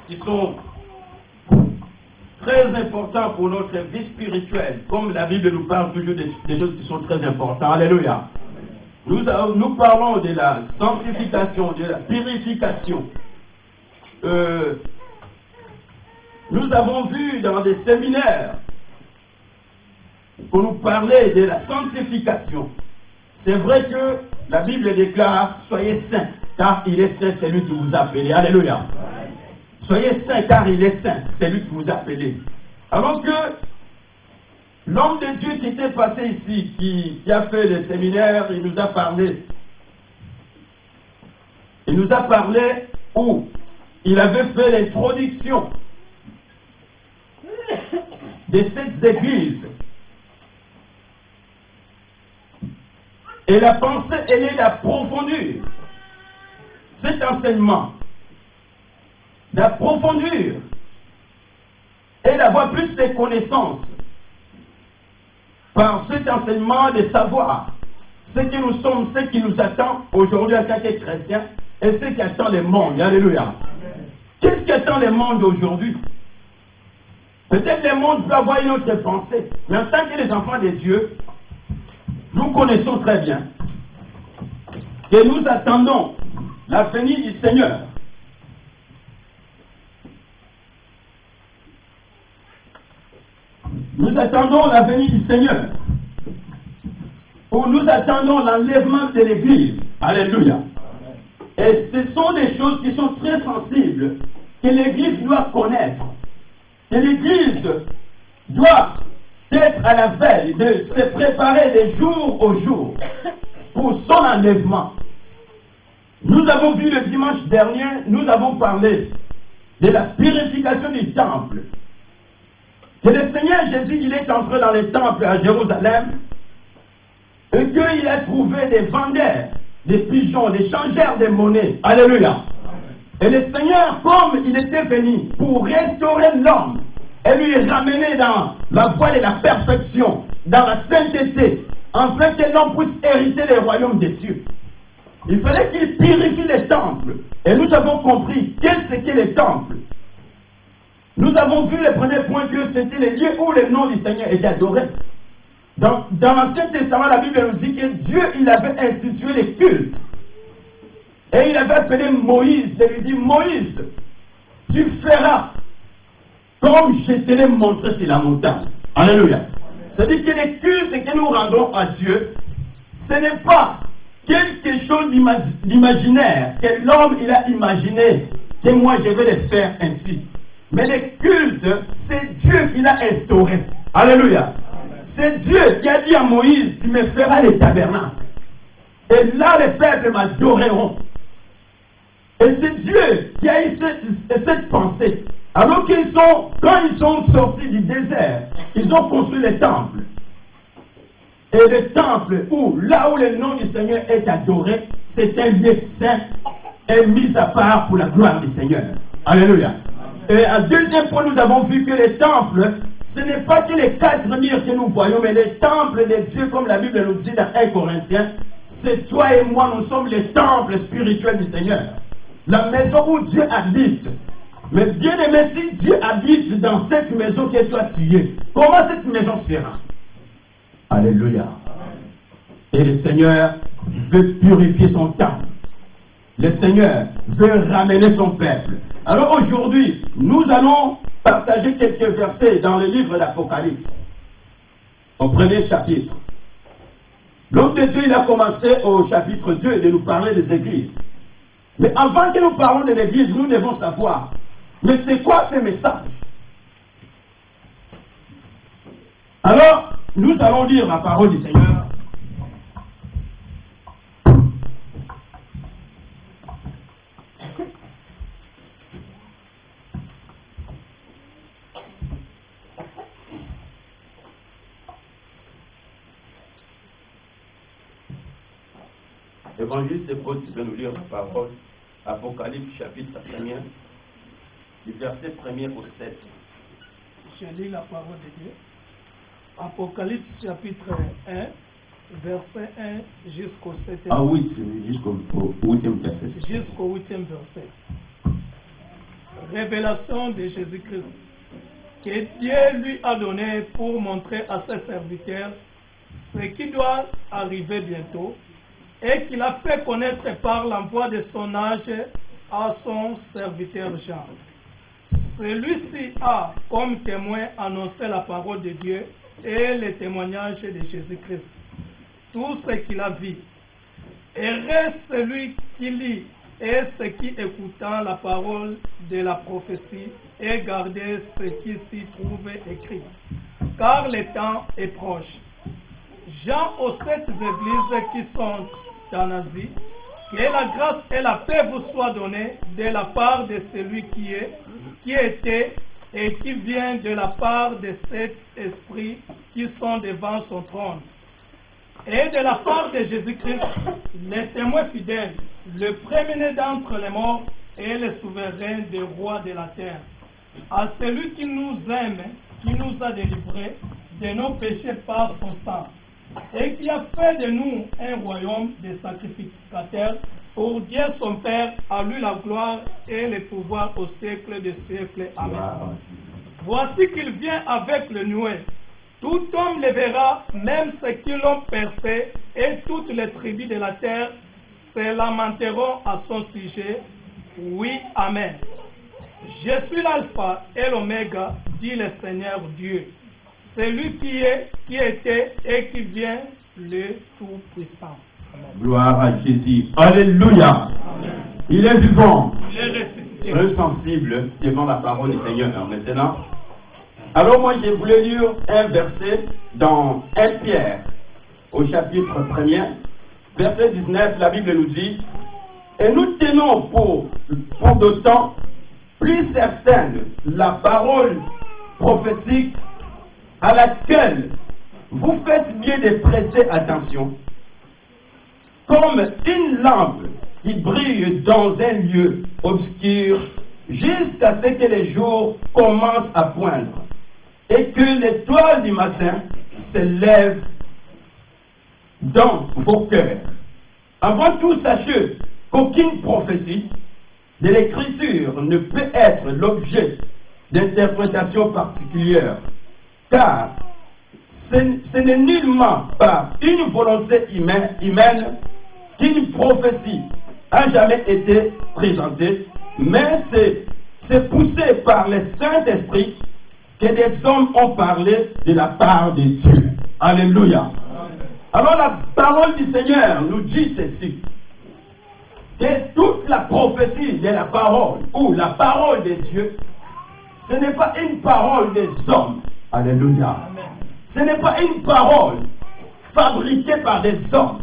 qui sont très importants pour notre vie spirituelle. Comme la Bible nous parle toujours des choses qui sont très importantes. Alléluia. Nous parlons de la sanctification, de la purification. Nous avons vu dans des séminaires qu'on nous parlait de la sanctification. C'est vrai que la Bible déclare, soyez saints, car il est saint, c'est lui qui vous a appelé. Alléluia. Soyez saints, car il est saint, c'est lui qui vous a appelé. Alors que l'homme de Dieu qui était passé ici, qui a fait le séminaire, il nous a parlé. Il nous a parlé où il avait fait l'introduction de cette église. Et la pensée, elle est d'approfondir cet enseignement, d'approfondir et d'avoir plus de connaissances par cet enseignement, de savoir ce que nous sommes, ce qui nous attend aujourd'hui en tant que chrétiens et ce qui attend le monde. Alléluia. Qu'est-ce qui attend le monde aujourd'hui? Peut-être le monde peut avoir une autre pensée, mais en tant que les enfants de Dieu, nous connaissons très bien que nous attendons la venue du Seigneur. Nous attendons la venue du Seigneur. Ou nous attendons l'enlèvement de l'Église. Alléluia. Et ce sont des choses qui sont très sensibles que l'Église doit connaître. Que l'Église doit être à la veille de se préparer de jour au jour pour son enlèvement. Nous avons vu le dimanche dernier, nous avons parlé de la purification du temple. Que le Seigneur Jésus, il est entré dans le temple à Jérusalem et qu'il a trouvé des vendeurs, des pigeons, des changeurs de monnaie. Alléluia. Et le Seigneur, comme il était venu pour restaurer l'homme et lui ramener dans la voie de la perfection, dans la sainteté, afin que l'homme puisse hériter le royaume des cieux. Il fallait qu'il purifie les temples. Et nous avons compris qu'est-ce qu'est le temple. Nous avons vu le premier point que c'était les lieux où le nom du Seigneur était adoré. Dans l'Ancien Testament, la Bible nous dit que Dieu, il avait institué les cultes. Et il avait appelé Moïse, et lui dit, Moïse, tu feras comme je te l'ai montré sur la montagne. Alléluia. C'est-à-dire que les cultes que nous rendons à Dieu, ce n'est pas quelque chose d'imaginaire que l'homme il a imaginé que moi je vais le faire ainsi. Mais les cultes, c'est Dieu qui l'a instauré. Alléluia. C'est Dieu qui a dit à Moïse, tu me feras les tabernacles. Et là, les peuples m'adoreront. Et c'est Dieu qui a eu cette pensée. Alors quand ils sont sortis du désert, ils ont construit les temples. Et le temple, là où le nom du Seigneur est adoré, c'est un lieu saint et mis à part pour la gloire du Seigneur. Alléluia. Et en deuxième point, nous avons vu que les temples, ce n'est pas que les 4 murs que nous voyons, mais les temples de Dieu, comme la Bible nous dit dans 1 Corinthiens, c'est toi et moi, nous sommes les temples spirituels du Seigneur. La maison où Dieu habite. Mais bien aimé, si Dieu habite dans cette maison que toi tu es, comment cette maison sera? Alléluia. Et le Seigneur veut purifier son temple. Le Seigneur veut ramener son peuple. Alors aujourd'hui, nous allons partager quelques versets dans le livre d'Apocalypse. Au premier chapitre. L'homme de Dieu, il a commencé au chapitre 2 de nous parler des églises. Mais avant que nous parlons de l'église, nous devons savoir, mais c'est quoi ce message? Alors, nous allons lire la parole du Seigneur. Évangéliste Paul, tu peux nous lire la parole. Apocalypse chapitre 1, du verset 1er au 7. Je lis la parole de Dieu. Apocalypse chapitre 1, verset 1 jusqu'au 7. Ah oui, jusqu'au 8e verset. Jusqu'au 8e verset. révélation de Jésus-Christ, que Dieu lui a donné pour montrer à ses serviteurs ce qui doit arriver bientôt, et qu'il a fait connaître par l'envoi de son âge à son serviteur Jean. Celui-ci a, comme témoin, annoncé la parole de Dieu et le témoignage de Jésus-Christ, tout ce qu'il a vu. Heureux celui qui lit et ce qui écoutant la parole de la prophétie et gardez ce qui s'y trouve écrit, car le temps est proche. Jean aux 7 églises qui sont en Asie, que la grâce et la paix vous soient données de la part de celui qui était et qui vient de la part de cet esprit qui sont devant son trône, et de la part de Jésus-Christ, le témoin fidèle, le premier d'entre les morts et le souverain des rois de la terre, à celui qui nous aime, qui nous a délivrés de nos péchés par son sang, et qui a fait de nous un royaume de sacrificateurs pour Dieu son Père, à lui la gloire et le pouvoir au siècle des siècles. Amen. Voici qu'il vient avec le nuée. Tout homme le verra, même ceux qui l'ont percé, et toutes les tribus de la terre se lamenteront à son sujet. Oui, Amen. Je suis l'alpha et l'oméga, dit le Seigneur Dieu, celui qui est, qui était et qui vient, le Tout-Puissant. Gloire à Jésus. Alléluia. Amen. Il est vivant. Il est ressuscité. Très sensible devant la parole du Seigneur. Maintenant, alors moi je voulais lire un verset dans 1 Pierre, au chapitre 1er, verset 19, la Bible nous dit, et nous tenons pour d'autant plus certaine la parole prophétique à laquelle vous faites mieux de prêter attention, comme une lampe qui brille dans un lieu obscur jusqu'à ce que les jours commencent à poindre et que l'étoile du matin se lève dans vos cœurs. Avant tout, sachez qu'aucune prophétie de l'Écriture ne peut être l'objet d'interprétation particulière, car ce n'est nullement par une volonté humaine qu'une prophétie a jamais été présentée, mais c'est poussé par le Saint-Esprit que des hommes ont parlé de la part de Dieu. Alléluia. Alors la parole du Seigneur nous dit ceci, que toute la prophétie de la parole, ou la parole de Dieu, ce n'est pas une parole des hommes. Alléluia. Ce n'est pas une parole fabriquée par des hommes.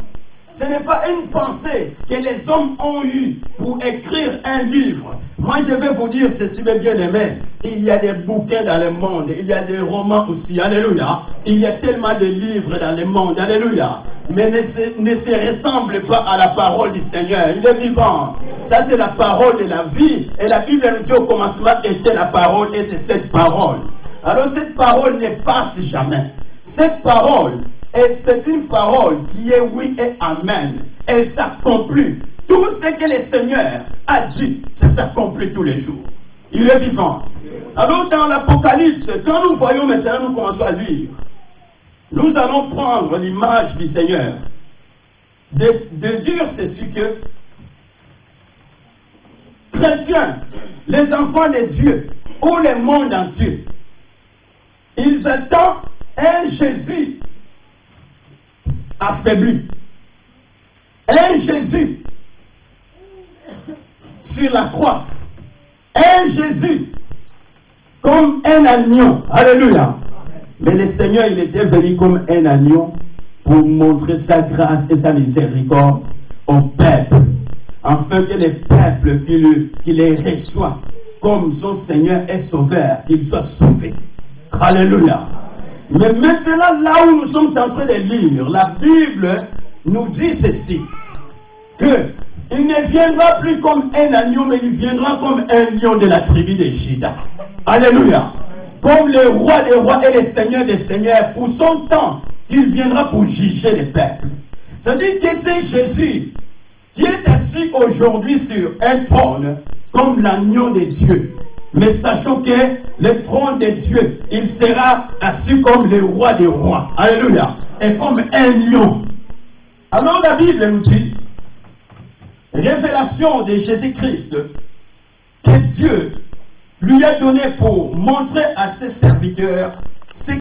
Ce n'est pas une pensée que les hommes ont eue pour écrire un livre. Moi, je vais vous dire ceci, mes bien-aimés. Il y a des bouquins dans le monde. Il y a des romans aussi. Alléluia. Il y a tellement de livres dans le monde. Alléluia. Mais ne se ressemble pas à la parole du Seigneur. Il est vivant. Ça, c'est la parole de la vie. Et la Bible nous dit au commencement était la parole et c'est cette parole. Alors, cette parole ne passe jamais. Cette parole, c'est une parole qui est oui et amen. Elle s'accomplit. Tout ce que le Seigneur a dit, ça s'accomplit tous les jours. Il est vivant. Alors dans l'Apocalypse, quand nous voyons maintenant, nous commençons à lire, nous allons prendre l'image du Seigneur. De dire ceci que chrétiens, les enfants de Dieu, ou le monde entier, ils attendent un Jésus affaibli, un Jésus sur la croix, un Jésus comme un agneau. Alléluia. Mais le Seigneur, il était venu comme un agneau pour montrer sa grâce et sa miséricorde au peuple, afin que les peuples qui les reçoivent comme son Seigneur et Sauveur, qu'ils soient sauvés. Alléluia. Mais maintenant, là où nous sommes en train de lire, la Bible nous dit ceci, que il ne viendra plus comme un agneau, mais il viendra comme un lion de la tribu de Juda. Alléluia. Comme le roi des rois et le seigneur des seigneurs, pour son temps, il viendra pour juger les peuples. C'est-à-dire que c'est Jésus qui est assis aujourd'hui sur un trône, comme l'agneau de Dieu. Mais sachons que le trône de Dieu, il sera assis comme le roi des rois. Alléluia. Et comme un lion. Alors la Bible nous dit, révélation de Jésus-Christ, que Dieu lui a donné pour montrer à ses serviteurs